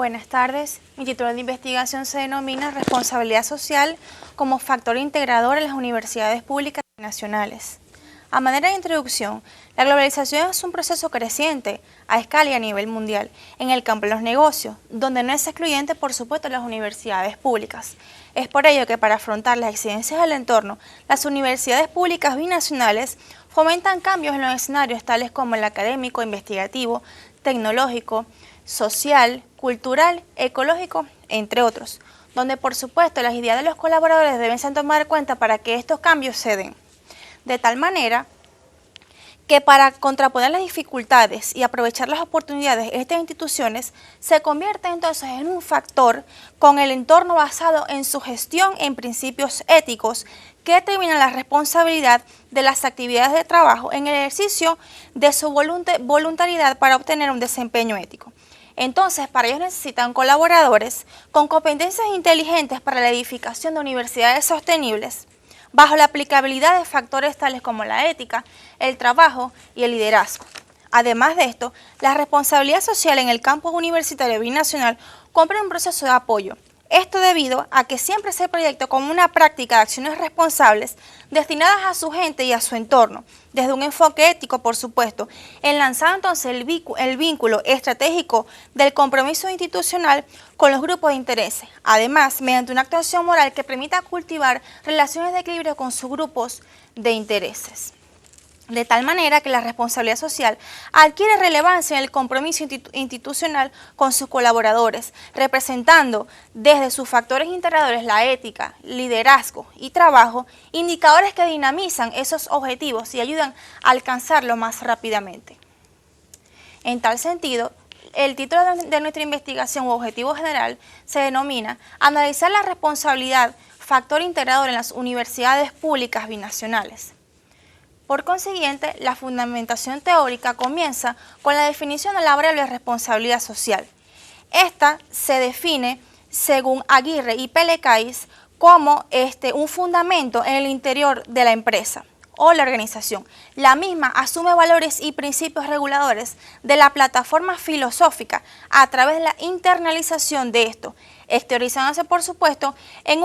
Buenas tardes. Mi título de investigación se denomina Responsabilidad Social como factor integrador en las universidades públicas y nacionales. A manera de introducción, la globalización es un proceso creciente a escala y a nivel mundial en el campo de los negocios, donde no es excluyente, por supuesto, las universidades públicas. Es por ello que para afrontar las exigencias del entorno, las universidades públicas binacionales fomentan cambios en los escenarios tales como el académico, investigativo, tecnológico, social, cultural, ecológico, entre otros, donde por supuesto las ideas de los colaboradores deben ser tomadas en cuenta para que estos cambios se den. De tal manera que para contraponer las dificultades y aprovechar las oportunidades, estas instituciones se convierten entonces en un factor con el entorno basado en su gestión en principios éticos que determinan la responsabilidad de las actividades de trabajo en el ejercicio de su voluntariedad para obtener un desempeño ético. Entonces, para ellos necesitan colaboradores con competencias inteligentes para la edificación de universidades sostenibles, bajo la aplicabilidad de factores tales como la ética, el trabajo y el liderazgo. Además de esto, la responsabilidad social en el campus universitario binacional comprende un proceso de apoyo. Esto debido a que siempre se proyecta como una práctica de acciones responsables destinadas a su gente y a su entorno, desde un enfoque ético, por supuesto, enlazando entonces el vínculo estratégico del compromiso institucional con los grupos de intereses, además mediante una actuación moral que permita cultivar relaciones de equilibrio con sus grupos de intereses. De tal manera que la responsabilidad social adquiere relevancia en el compromiso institucional con sus colaboradores, representando desde sus factores integradores la ética, liderazgo y trabajo, indicadores que dinamizan esos objetivos y ayudan a alcanzarlo más rápidamente. En tal sentido, el título de nuestra investigación u objetivo general se denomina Analizar la responsabilidad, factor integrador en las universidades públicas binacionales. Por consiguiente, la fundamentación teórica comienza con la definición de la variable responsabilidad social. Esta se define, según Aguirre y Pellecais, como un fundamento en el interior de la empresa o la organización. La misma asume valores y principios reguladores de la plataforma filosófica a través de la internalización de esto, exteriorizándose, por supuesto, en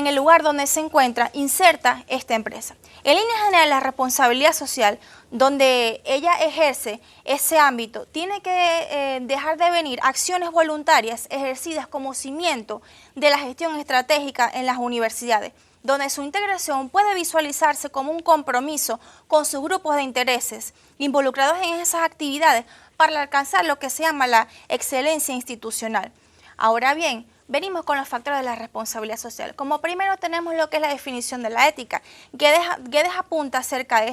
el lugar donde se encuentra inserta esta empresa. En línea general, la responsabilidad social, donde ella ejerce ese ámbito, tiene que dejar de venir acciones voluntarias ejercidas como cimiento de la gestión estratégica en las universidades, donde su integración puede visualizarse como un compromiso con sus grupos de intereses involucrados en esas actividades para alcanzar lo que se llama la excelencia institucional. Ahora bien, venimos con los factores de la responsabilidad social. Como primero tenemos lo que es la definición de la ética. Guedes apunta acerca de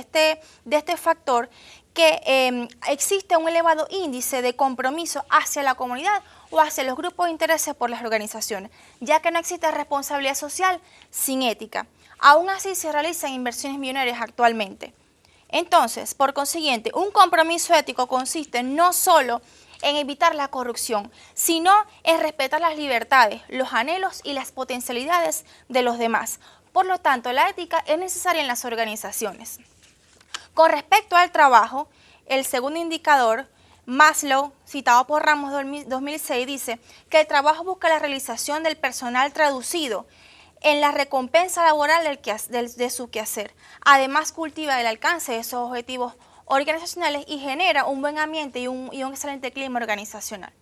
este factor que existe un elevado índice de compromiso hacia la comunidad o hacia los grupos de intereses por las organizaciones, ya que no existe responsabilidad social sin ética. Aún así se realizan inversiones millonarias actualmente. Entonces, por consiguiente, un compromiso ético consiste no solo en evitar la corrupción, sino en respetar las libertades, los anhelos y las potencialidades de los demás. Por lo tanto, la ética es necesaria en las organizaciones. Con respecto al trabajo, el segundo indicador, Maslow, citado por Ramos 2006, dice que el trabajo busca la realización del personal traducido en la recompensa laboral de su quehacer. Además, cultiva el alcance de esos objetivos organizacionales y genera un buen ambiente y un excelente clima organizacional.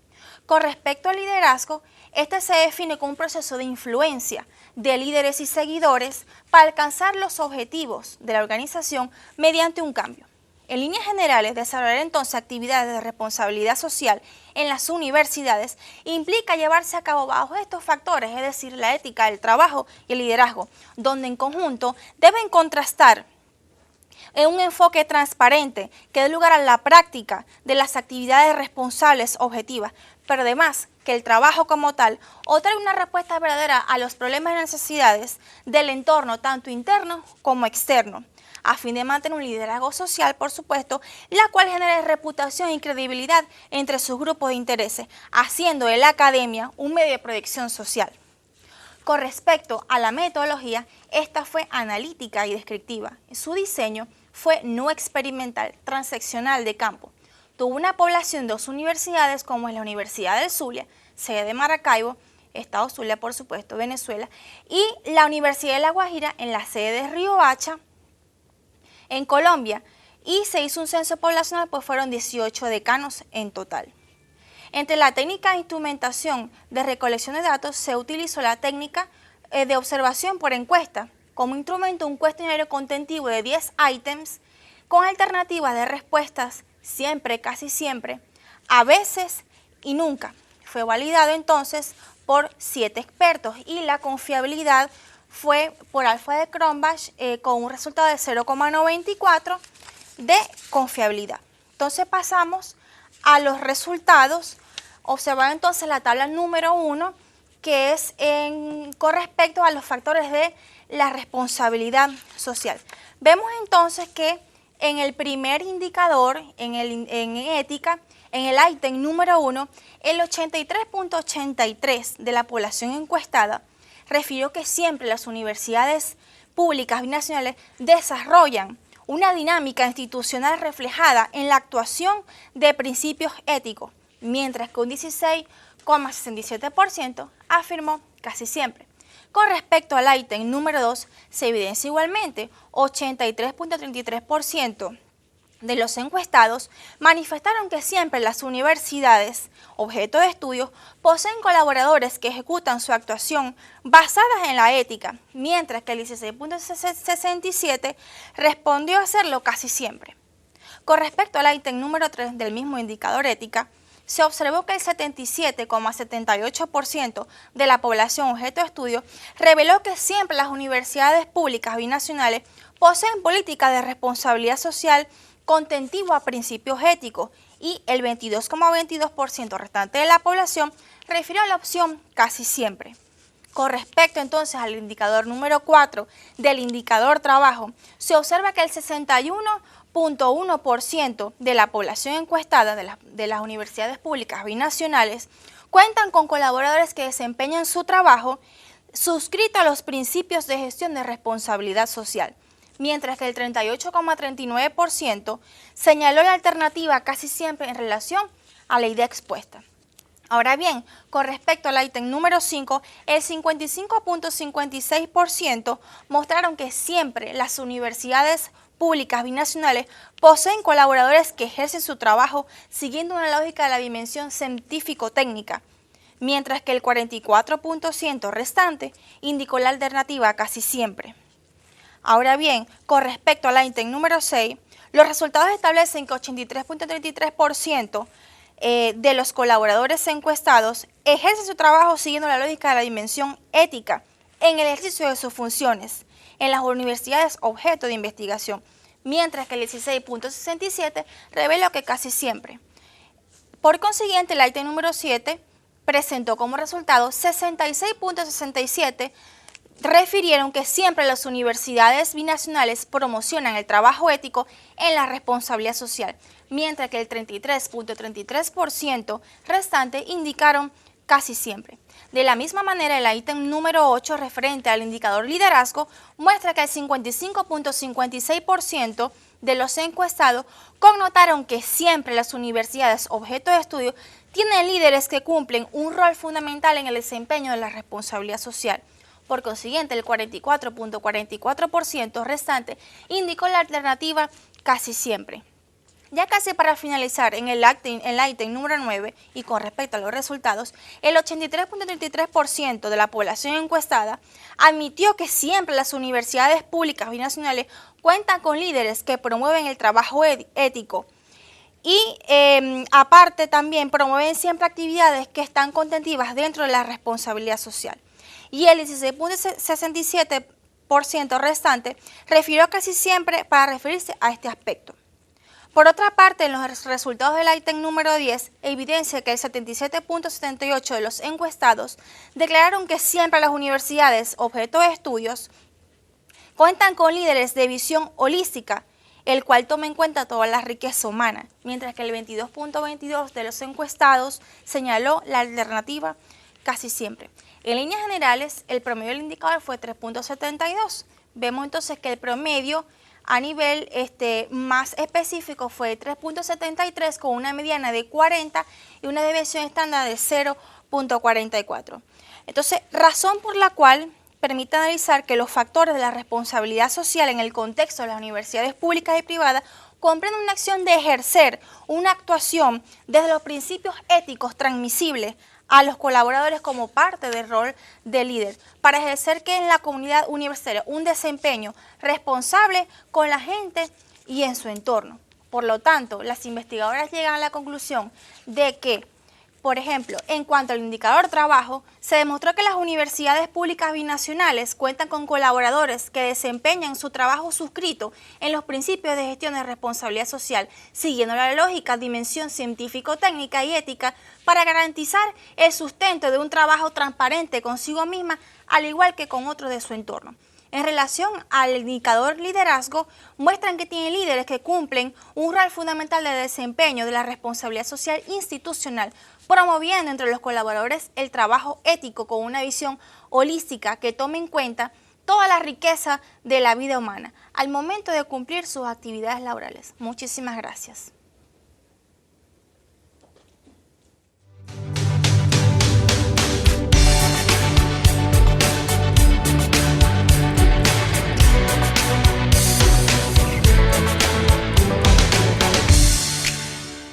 Con respecto al liderazgo, este se define como un proceso de influencia de líderes y seguidores para alcanzar los objetivos de la organización mediante un cambio. En líneas generales, desarrollar entonces actividades de responsabilidad social en las universidades implica llevarse a cabo bajo estos factores, es decir, la ética, el trabajo y el liderazgo, donde en conjunto deben contrastar en un enfoque transparente que dé lugar a la práctica de las actividades responsables objetivas, pero además que el trabajo como tal otorgue una respuesta verdadera a los problemas y necesidades del entorno, tanto interno como externo, a fin de mantener un liderazgo social, por supuesto, la cual genere reputación y credibilidad entre sus grupos de intereses, haciendo de la academia un medio de proyección social. Con respecto a la metodología, esta fue analítica y descriptiva. Su diseño fue no experimental, transaccional de campo. tuvo una población de 2 universidades, como es la Universidad del Zulia, sede de Maracaibo, Estado Zulia, por supuesto, Venezuela, y la Universidad de La Guajira, en la sede de Riohacha, en Colombia, y se hizo un censo poblacional, pues fueron 18 decanos en total. Entre la técnica de instrumentación de recolección de datos se utilizó la técnica de observación por encuesta. Como instrumento, un cuestionario contentivo de 10 ítems con alternativas de respuestas siempre, casi siempre, a veces y nunca. Fue validado entonces por 7 expertos y la confiabilidad fue por alfa de Cronbach con un resultado de 0,94 de confiabilidad. Entonces pasamos a los resultados. Observar entonces la tabla número 1, que es con respecto a los factores de la responsabilidad social. Vemos entonces que en el primer indicador, en ética, en el ítem número 1, el 83.83 de la población encuestada refirió que siempre las universidades públicas binacionales desarrollan una dinámica institucional reflejada en la actuación de principios éticos, mientras que un 16,67% afirmó casi siempre. Con respecto al ítem número 2, se evidencia igualmente 83.33% de los encuestados manifestaron que siempre las universidades, objeto de estudio, poseen colaboradores que ejecutan su actuación basadas en la ética, mientras que el 16.67% respondió a hacerlo casi siempre. Con respecto al ítem número 3 del mismo indicador ética, se observó que el 77,78% de la población objeto de estudio reveló que siempre las universidades públicas binacionales poseen políticas de responsabilidad social contentiva a principios éticos y el 22,22% restante de la población refirió a la opción casi siempre. Con respecto entonces al indicador número 4 del indicador trabajo, se observa que el 61,1% de la población encuestada de las universidades públicas binacionales cuentan con colaboradores que desempeñan su trabajo suscrito a los principios de gestión de responsabilidad social, mientras que el 38,39% señaló la alternativa casi siempre en relación a la idea expuesta. Ahora bien, con respecto al ítem número 5, el 55,56% mostraron que siempre las universidades públicas binacionales poseen colaboradores que ejercen su trabajo siguiendo una lógica de la dimensión científico-técnica, mientras que el 44% restante indicó la alternativa casi siempre. Ahora bien, con respecto al ítem número 6, los resultados establecen que 83,33% de los colaboradores encuestados ejercen su trabajo siguiendo la lógica de la dimensión ética en el ejercicio de sus funciones en las universidades objeto de investigación, mientras que el 16,67% reveló que casi siempre. Por consiguiente, el ítem número 7 presentó como resultado 66,67%, refirieron que siempre las universidades binacionales promocionan el trabajo ético en la responsabilidad social, mientras que el 33,33% restante indicaron casi siempre. De la misma manera, el ítem número 8 referente al indicador liderazgo muestra que el 55,56% de los encuestados connotaron que siempre las universidades objeto de estudio tienen líderes que cumplen un rol fundamental en el desempeño de la responsabilidad social. Por consiguiente, el 44,44% restante indicó la alternativa casi siempre. Ya casi para finalizar, en el ítem número 9 y con respecto a los resultados, el 83,33% de la población encuestada admitió que siempre las universidades públicas binacionales cuentan con líderes que promueven el trabajo ético y aparte también promueven siempre actividades que están contempladas dentro de la responsabilidad social. Y el 16,67% restante refirió casi siempre para referirse a este aspecto. Por otra parte, en los resultados del ítem número 10, evidencia que el 77,78% de los encuestados declararon que siempre las universidades objeto de estudios cuentan con líderes de visión holística, el cual toma en cuenta toda la riqueza humana, mientras que el 22,22% de los encuestados señaló la alternativa casi siempre. En líneas generales, el promedio del indicador fue 3,72. Vemos entonces que el promedio a nivel más específico fue de 3.73 con una mediana de 40 y una desviación estándar de 0.44. Entonces, razón por la cual permite analizar que los factores de la responsabilidad social en el contexto de las universidades públicas y privadas comprenden una acción de ejercer una actuación desde los principios éticos transmisibles a los colaboradores como parte del rol de líder, para ejercer que en la comunidad universitaria un desempeño responsable con la gente y en su entorno. Por lo tanto, las investigadoras llegan a la conclusión de que, por ejemplo, en cuanto al indicador trabajo, se demostró que las universidades públicas binacionales cuentan con colaboradores que desempeñan su trabajo suscrito en los principios de gestión de responsabilidad social, siguiendo la lógica, dimensión científico-técnica y ética para garantizar el sustento de un trabajo transparente consigo misma, al igual que con otros de su entorno. En relación al indicador liderazgo, muestran que tienen líderes que cumplen un rol fundamental de desempeño de la responsabilidad social institucional, promoviendo entre los colaboradores el trabajo ético con una visión holística que tome en cuenta toda la riqueza de la vida humana al momento de cumplir sus actividades laborales. Muchísimas gracias.